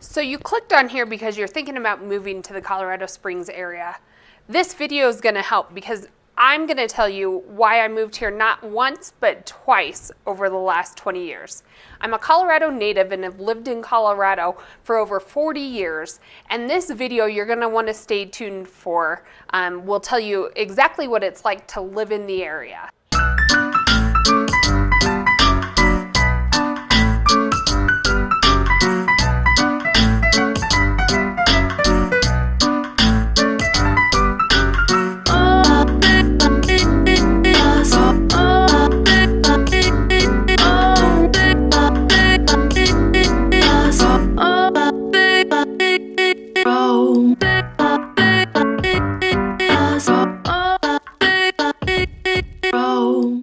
So you clicked on here because you're thinking about moving to the Colorado Springs area. This video is going to help because I'm going to tell you why I moved here not once but twice over the last 20 years. I'm a Colorado native and have lived in Colorado for over 40 years, and this video you're going to want to stay tuned for. Will tell you exactly what it's like to live in the area.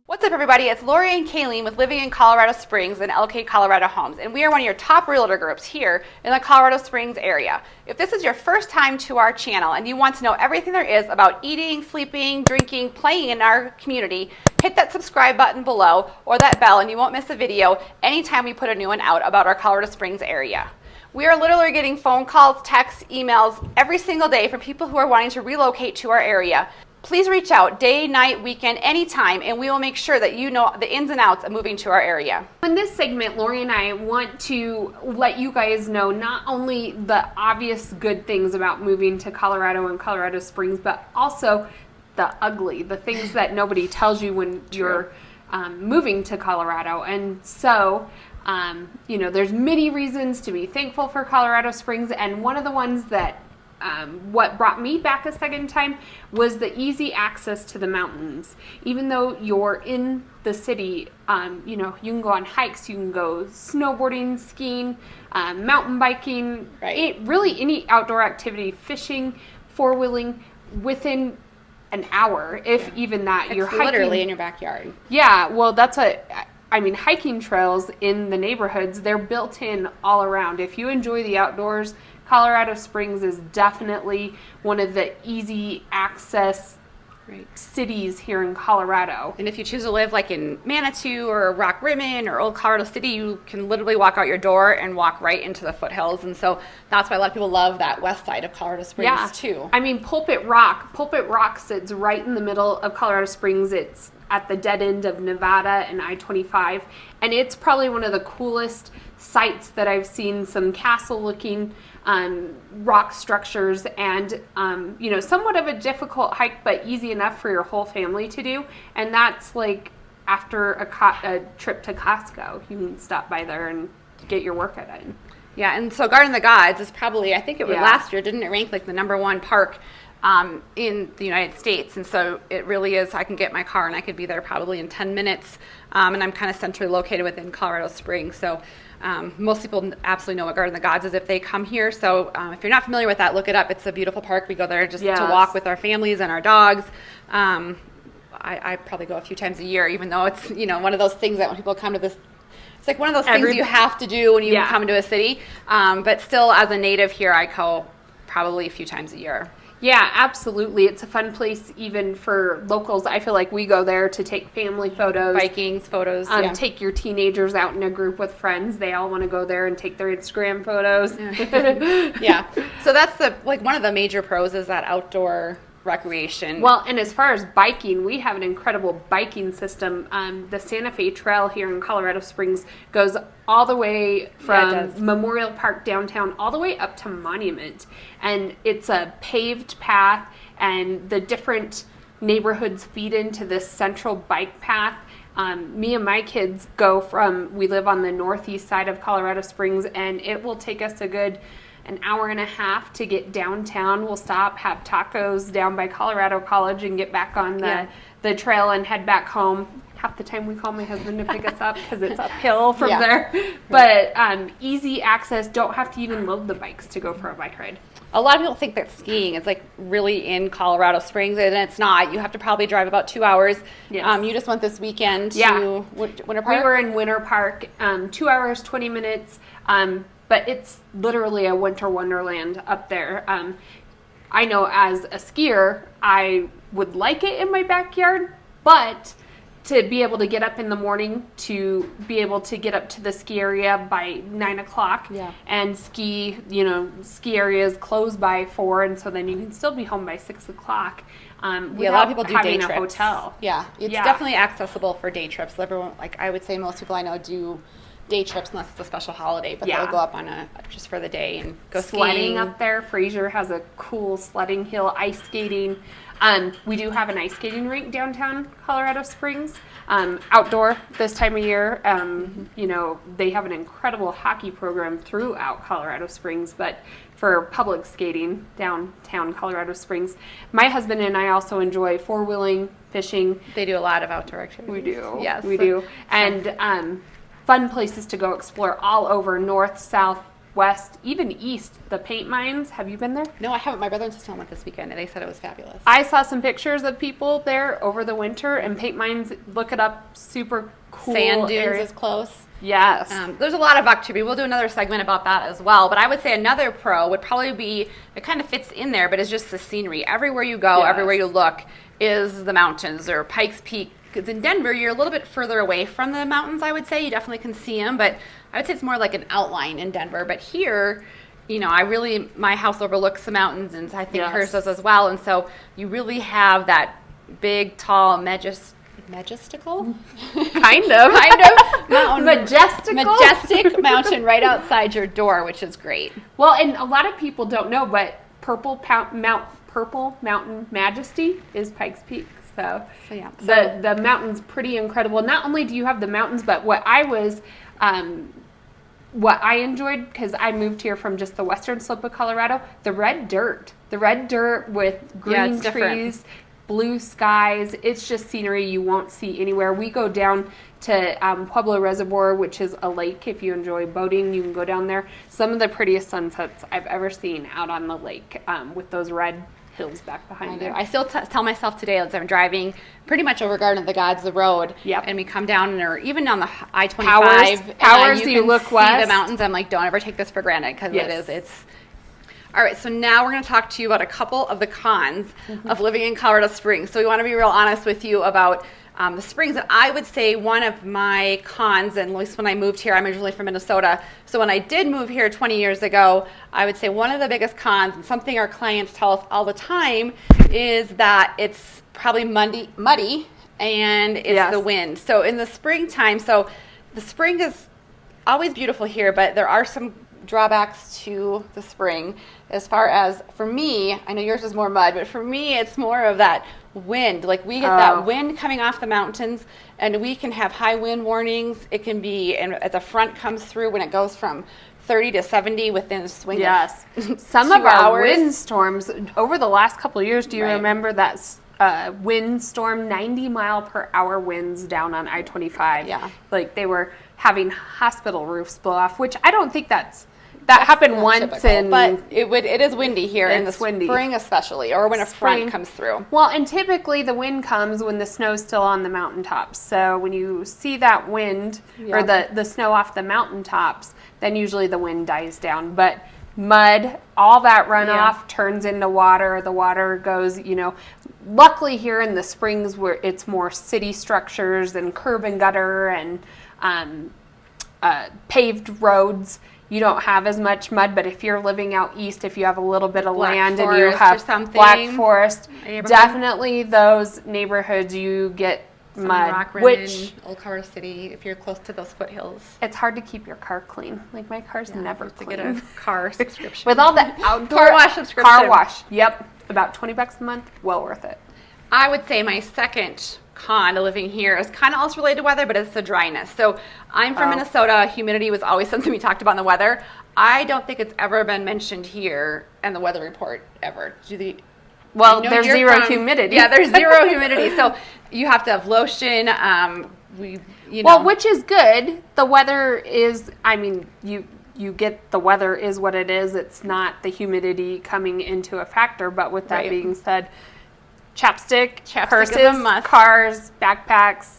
What's up, everybody? It's Lori and Kayleen with Living in Colorado Springs and LK Colorado Homes, and we are one of your top realtor groups here in the Colorado Springs area. If this is your first time to our channel and you want to know everything there is about eating, sleeping, drinking, playing in our community, hit that subscribe button below or that bell and you won't miss a video anytime we put a new one out about our Colorado Springs area. We are literally getting phone calls, texts, emails every single day from people who are wanting to relocate to our area. Please reach out day, night, weekend, anytime, and we will make sure that you know the ins and outs of moving to our area. In this segment, Lori and I want to let you guys know not only the obvious good things about moving to Colorado and Colorado Springs, but also the ugly, the things that nobody tells you when you're moving to Colorado. And so, there's many reasons to be thankful for Colorado Springs, and one of the ones that what brought me back a second time was the easy access to the mountains. Even though you're in the city, you can go on hikes, you can go snowboarding, skiing, mountain biking, really any outdoor activity, fishing, four-wheeling, within an hour, if even that. It's you're hiking, literally in your backyard. Yeah, well, hiking trails in the neighborhoods, they're built in all around. If you enjoy the outdoors, Colorado Springs is definitely one of the easy access cities here in Colorado. And if you choose to live like in Manitou or Rock Rimmon or Old Colorado City, you can literally walk out your door and walk right into the foothills. And so that's why a lot of people love that west side of Colorado Springs too. I mean, Pulpit Rock sits right in the middle of Colorado Springs. It's at the dead end of Nevada and I-25, and it's probably one of the coolest sites that I've seen. Some castle-looking rock structures, and somewhat of a difficult hike, but easy enough for your whole family to do. And that's like after a trip to Costco, you can stop by there and get your workout in. Yeah, and so Garden of the Gods is probably, I think it was last year, didn't it rank like the #1 park in the United States? And so it really is. I can get my car and I could be there probably in 10 minutes, and I'm kind of centrally located within Colorado Springs. So most people absolutely know what Garden of the Gods is if they come here. So if you're not familiar with that, look it up. It's a beautiful park. We go there just to walk with our families and our dogs. I probably go a few times a year, even though it's one of those things that when people come to this, it's like one of those things you have to do when you come to a city. But still, as a native here, I go probably a few times a year. Yeah, absolutely. It's a fun place even for locals. I feel like we go there to take family photos. Vikings photos. Take your teenagers out in a group with friends. They all want to go there and take their Instagram photos. Yeah. So that's one of the major pros is that outdoor recreation. Well, and as far as biking, we have an incredible biking system. The Santa Fe Trail here in Colorado Springs goes all the way from Memorial Park downtown all the way up to Monument. And it's a paved path, and the different neighborhoods feed into this central bike path. Me and my kids we live on the northeast side of Colorado Springs, and it will take us an hour and a half to get downtown. We'll stop, have tacos down by Colorado College, and get back on the trail and head back home. Half the time we call my husband to pick us up because it's uphill from there. But easy access, don't have to even load the bikes to go for a bike ride. A lot of people think that skiing is like really in Colorado Springs, and it's not. You have to probably drive about 2 hours. Yes. You just went this weekend to Winter Park? We were in Winter Park, 2 hours, 20 minutes. But it's literally a winter wonderland up there. I know as a skier, I would like it in my backyard, but to be able to get up in the morning, to be able to get up to the ski area by 9 o'clock and ski, ski areas close by 4, and so then you can still be home by 6 o'clock. A lot of people do day trips. A hotel. Yeah, it's definitely accessible for day trips. Everyone, I would say most people I know do day trips unless it's a special holiday, but they'll go up on just for the day and go sledding skiing. Up there. Fraser has a cool sledding hill, ice skating. We do have an ice skating rink downtown Colorado Springs, outdoor this time of year. They have an incredible hockey program throughout Colorado Springs, but for public skating downtown Colorado Springs. My husband and I also enjoy four-wheeling, fishing. They do a lot of outdoor activities. We do. Yes. We do. And fun places to go explore all over, north, south, west, even east. The paint mines. Have you been there? No, I haven't. My brother and sister went this weekend, and they said it was fabulous. I saw some pictures of people there over the winter, and paint mines, look it up, super cool. Sand dunes area. is close. Yes. There's a lot of activity. We'll do another segment about that as well. But I would say another pro would probably be, it kind of fits in there, but it's just the scenery. Everywhere you go, everywhere you look is the mountains or Pikes Peak. Because in Denver, you're a little bit further away from the mountains, I would say. You definitely can see them, but I would say it's more like an outline in Denver. But here, my house overlooks the mountains, and I think hers does as well. And so you really have that big, tall, majestical? kind of mountain. Majestic mountain right outside your door, which is great. Well, and a lot of people don't know, but Purple Mountain Majesty is Pikes Peak. So the mountain's pretty incredible. Not only do you have the mountains, but what I enjoyed, because I moved here from just the western slope of Colorado, the red dirt with green trees, blue skies. It's just scenery you won't see anywhere. We go down to Pueblo Reservoir, which is a lake. If you enjoy boating, you can go down there. Some of the prettiest sunsets I've ever seen out on the lake with those red hills back behind you. I still tell myself today as I'm driving pretty much over Garden of the Gods, the road, and we come down, or even on the I-25, Powers, you look west. See the mountains. I'm like, don't ever take this for granted, because it's. All right, so now we're going to talk to you about a couple of the cons of living in Colorado Springs. So we want to be real honest with you about the Springs. And I would say one of my cons, and at least when I moved here, I'm originally from Minnesota. So when I did move here 20 years ago, I would say one of the biggest cons, and something our clients tell us all the time, is that it's probably muddy and it's the wind. So in the springtime, so the spring is always beautiful here, but there are some drawbacks to the spring. As far as, for me, I know yours is more mud, but for me it's more of that wind. Like we get that wind coming off the mountains, and we can have high wind warnings. It can be, and as the front comes through, when it goes from 30 to 70 within a swing of some of our wind storms over the last couple of years, do you remember that wind storm, 90 mile per hour winds down on I-25? Yeah. Like they were having hospital roofs blow off, which I don't think that happened once typical, but it is windy here in the spring especially, or when a front comes through. Well, and typically the wind comes when the snow's still on the mountaintops. So when you see that wind or the snow off the mountaintops, then usually the wind dies down. But mud, all that runoff turns into water. The water goes, luckily here in the Springs where it's more city structures and curb and gutter and paved roads, you don't have as much mud. But if you're living out east, if you have a little bit of land and you have black forest, definitely those neighborhoods you get mud. Rockridge, which Old Colorado City, if you're close to those foothills, it's hard to keep your car clean. Like my car's never clean. To get a car subscription with all the outdoor car wash subscription. Car wash, about $20 a month. Well worth it. I would say my second con to living here is kind of also related to weather, but it's the dryness. So I'm from Minnesota. Humidity was always something we talked about in the weather. I don't think it's ever been mentioned here in the weather report ever. Well, there's zero humidity. Yeah, there's zero humidity. So you have to have lotion. Well, which is good. The weather is, you get the weather is what it is. It's not the humidity coming into a factor. But with that being said, chapstick purses, is a must. Cars, backpacks,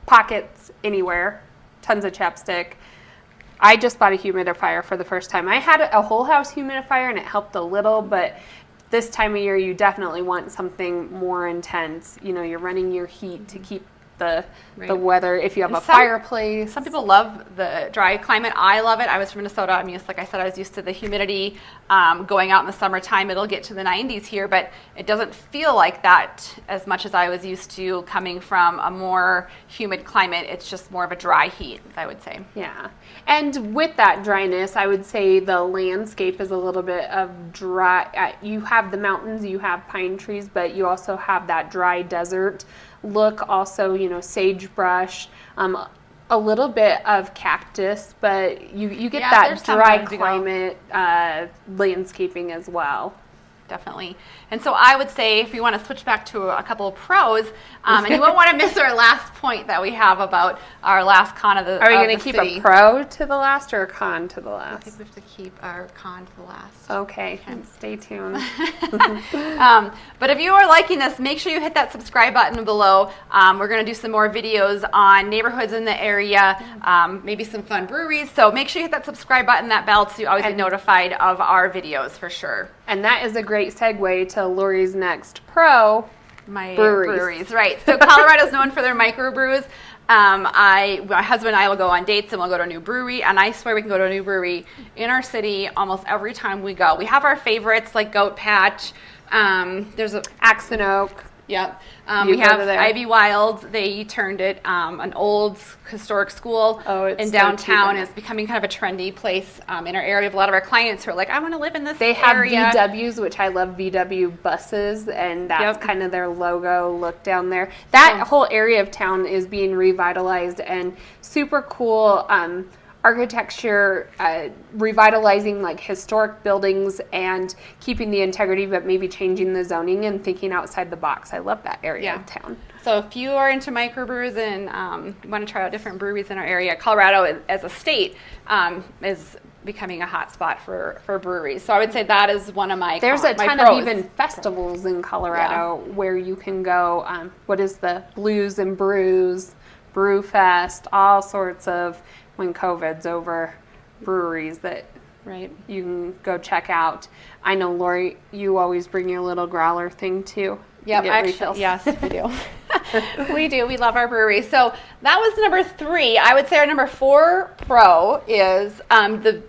pockets, anywhere, tons of chapstick. I just bought a humidifier for the first time. I had a whole house humidifier and it helped a little, but this time of year you definitely want something more intense. You're running your heat to keep the weather. If you have fireplace. Some people love the dry climate. I love it. I was from Minnesota. I mean, like I said, I was used to the humidity. Going out in the summertime, it'll get to the 90s here, but it doesn't feel like that as much as I was used to coming from a more humid climate. It's just more of a dry heat, I would say. Yeah. And with that dryness, I would say the landscape is a little bit of dry. You have the mountains, you have pine trees, but you also have that dry desert look. Also, sagebrush, a little bit of cactus, but you get that dry climate landscaping as well. Definitely. And so I would say if you want to switch back to a couple of pros, and you won't want to miss our last point that we have about our last con of the Are we going to keep a pro to the last or a con to the last? I think we have to keep our con to the last. Okay. Stay tuned. But if you are liking this, make sure you hit that subscribe button below. We're going to do some more videos on neighborhoods in the area, maybe some fun breweries. So make sure you hit that subscribe button, that bell, so you always get notified of our videos for sure. And that is a great segue to Lori's next pro, breweries. Right. So Colorado's known for their microbrews. My husband and I will go on dates and we'll go to a new brewery, and I swear we can go to a new brewery in our city almost every time we go. We have our favorites like Goat Patch. There's Axe and Oak. Yep. We have Ivy Wild. They turned it an old historic school in downtown. It's becoming kind of a trendy place in our area. We have a lot of our clients who are like, I want to live in this area. They have VWs, which I love, VW buses, and that's kind of their logo look down there. That whole area of town is being revitalized and super cool. Architecture, revitalizing like historic buildings and keeping the integrity, but maybe changing the zoning and thinking outside the box. I love that area of town. So if you are into microbrews and want to try out different breweries in our area, Colorado as a state is becoming a hot spot for breweries. So I would say that is one of my There's a ton of even festivals in Colorado where you can go. What is the Blues and Brews, Brew Fest, all sorts of, when COVID's over, breweries that you can go check out. I know, Lori, you always bring your little growler thing too. Yep, actually, yes, we do. We do. We love our brewery. So that was number 3. I would say our number 4 pro is the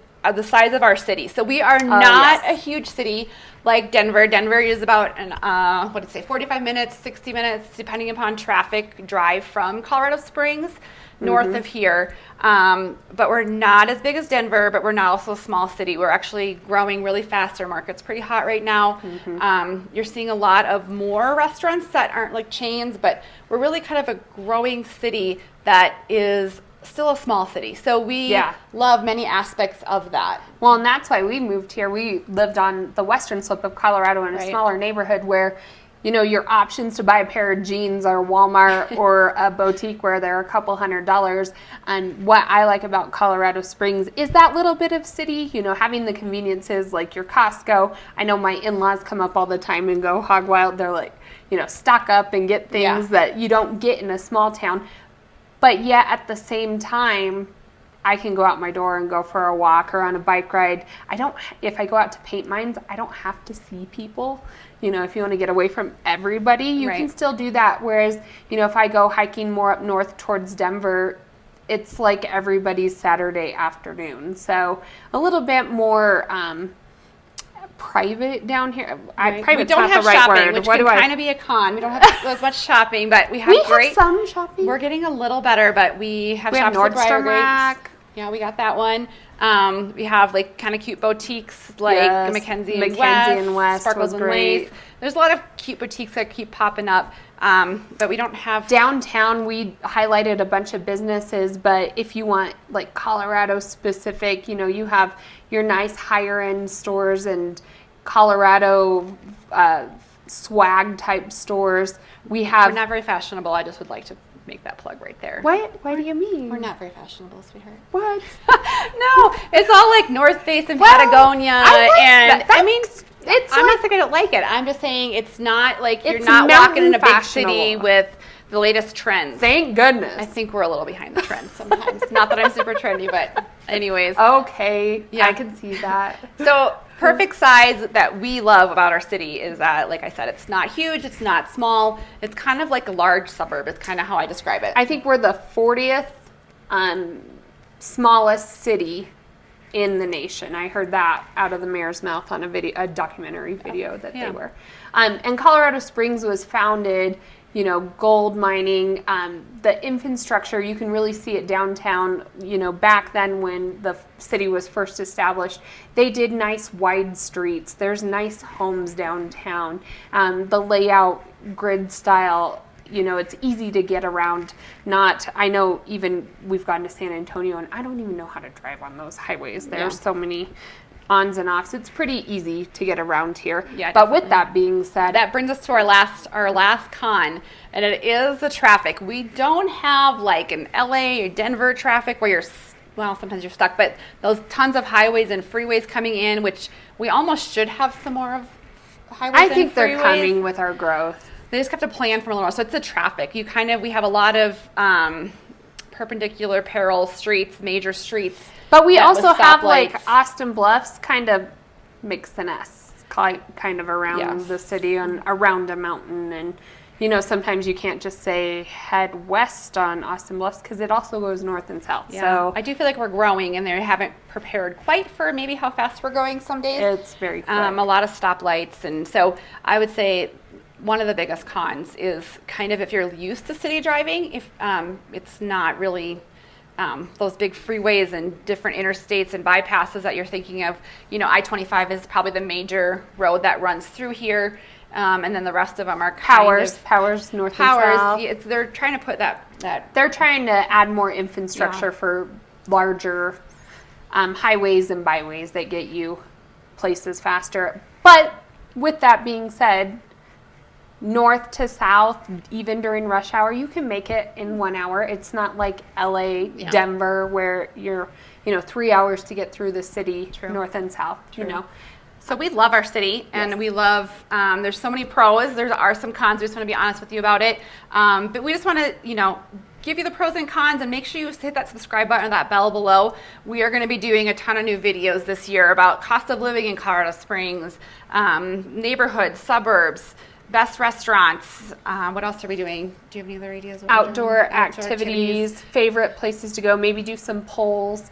size of our city. So we are not a huge city like Denver. Denver is about 45 minutes, 60 minutes, depending upon traffic, drive from Colorado Springs. North of here, but we're not as big as Denver, but we're not also a small city. We're actually growing really fast. Our market's pretty hot right now. You're seeing a lot of more restaurants that aren't like chains, but we're really kind of a growing city that is still a small city. So we love many aspects of that. Well, and that's why we moved here. We lived on the western slope of Colorado in a smaller neighborhood where your options to buy a pair of jeans are Walmart or a boutique where they're a couple $100. And what I like about Colorado Springs is that little bit of city, having the conveniences like your Costco. I know my in-laws come up all the time and go hog wild. They're like, stock up and get things that you don't get in a small town. But yet at the same time, I can go out my door and go for a walk or on a bike ride. If I go out to paint mines, I don't have to see people. If you want to get away from everybody, you can still do that. Whereas, if I go hiking more up north towards Denver, it's like everybody's Saturday afternoon. So a little bit more private down here. Private's not the right shopping, word. Which can kind of be a con. We don't have as much shopping, but we have some shopping. We're getting a little better, but we have shops at Nordstrom Rack. Yeah, we got that one. We have like kind of cute boutiques like Mackenzie and West, Sparkles and Lace. There's a lot of cute boutiques that keep popping up, but we don't have... Downtown, we highlighted a bunch of businesses, but if you want like Colorado specific, you have your nice higher end stores and Colorado swag type stores. We're not very fashionable. I just would like to make that plug right there. What? Why do you mean? We're not very fashionable, sweetheart. What? No, it's all like North Face and Patagonia, I'm not saying I don't like it. I'm just saying it's not like you're not walking in a big city with the latest trends. Thank goodness. I think we're a little behind the trends sometimes. Not that I'm super trendy, but anyways. Okay, I can see that. So perfect size that we love about our city is that, like I said, it's not huge, it's not small. It's kind of like a large suburb. It's kind of how I describe it. I think we're the 40th smallest city in the nation. I heard that out of the mayor's mouth on a documentary video that they were. And Colorado Springs was founded, you know, gold mining, the infrastructure, you can really see it downtown, you know, back then when the city was first established, they did nice wide streets. There's nice homes downtown. The layout, grid style, you know, it's easy to get around. I know even we've gone to San Antonio and I don't even know how to drive on those highways. There's so many ons and offs. It's pretty easy to get around here. Yeah, but definitely. With that being said, that brings us to our last con, and it is the traffic. We don't have like an LA or Denver traffic where sometimes you're stuck, but those tons of highways and freeways coming in, which we almost should have some more of highways and freeways. I think they're coming with our growth. They just have to plan for a little more. So it's the traffic. We have a lot of perpendicular parallel streets, major streets. But we also have like Austin Bluffs kind of makes an S kind of around the city and around a mountain. And, you know, sometimes you can't just say head west on Austin Bluffs because it also goes north and south. Yeah. So I do feel like we're growing and they haven't prepared quite for maybe how fast we're going some days. It's very quick. A lot of stoplights. And so I would say one of the biggest cons is kind of if you're used to city driving, if it's not really those big freeways and different interstates and bypasses that you're thinking of. You know, I-25 is probably the major road that runs through here, and then the rest of them are Powers north and south. Yeah, they're trying to put that. They're trying to add more infrastructure for larger highways and byways that get you places faster. But with that being said, north to south, even during rush hour, you can make it in 1 hour. It's not like LA, Denver, where you're, 3 hours to get through the city, north and south, you know. So we love our city, and we love, there's so many pros. There are some cons. We just want to be honest with you about it. But we just want to, give you the pros and cons, and make sure you hit that subscribe button or that bell below. We are going to be doing a ton of new videos this year about cost of living in Colorado Springs, neighborhoods, suburbs, best restaurants. What else are we doing? Do you have any other ideas? Outdoor activities, favorite places to go, maybe do some polls.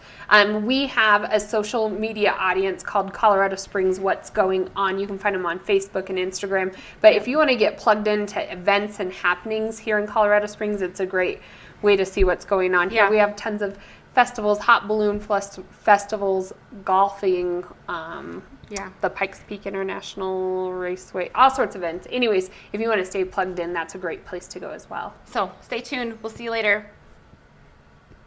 We have a social media audience called Colorado Springs What's Going On. You can find them on Facebook and Instagram. But if you want to get plugged into events and happenings here in Colorado Springs, it's a great way to see what's going on here. We have tons of festivals, hot balloon festivals, golfing, the Pikes Peak International Raceway, all sorts of events. Anyways, if you want to stay plugged in, that's a great place to go as well. So stay tuned. We'll see you later.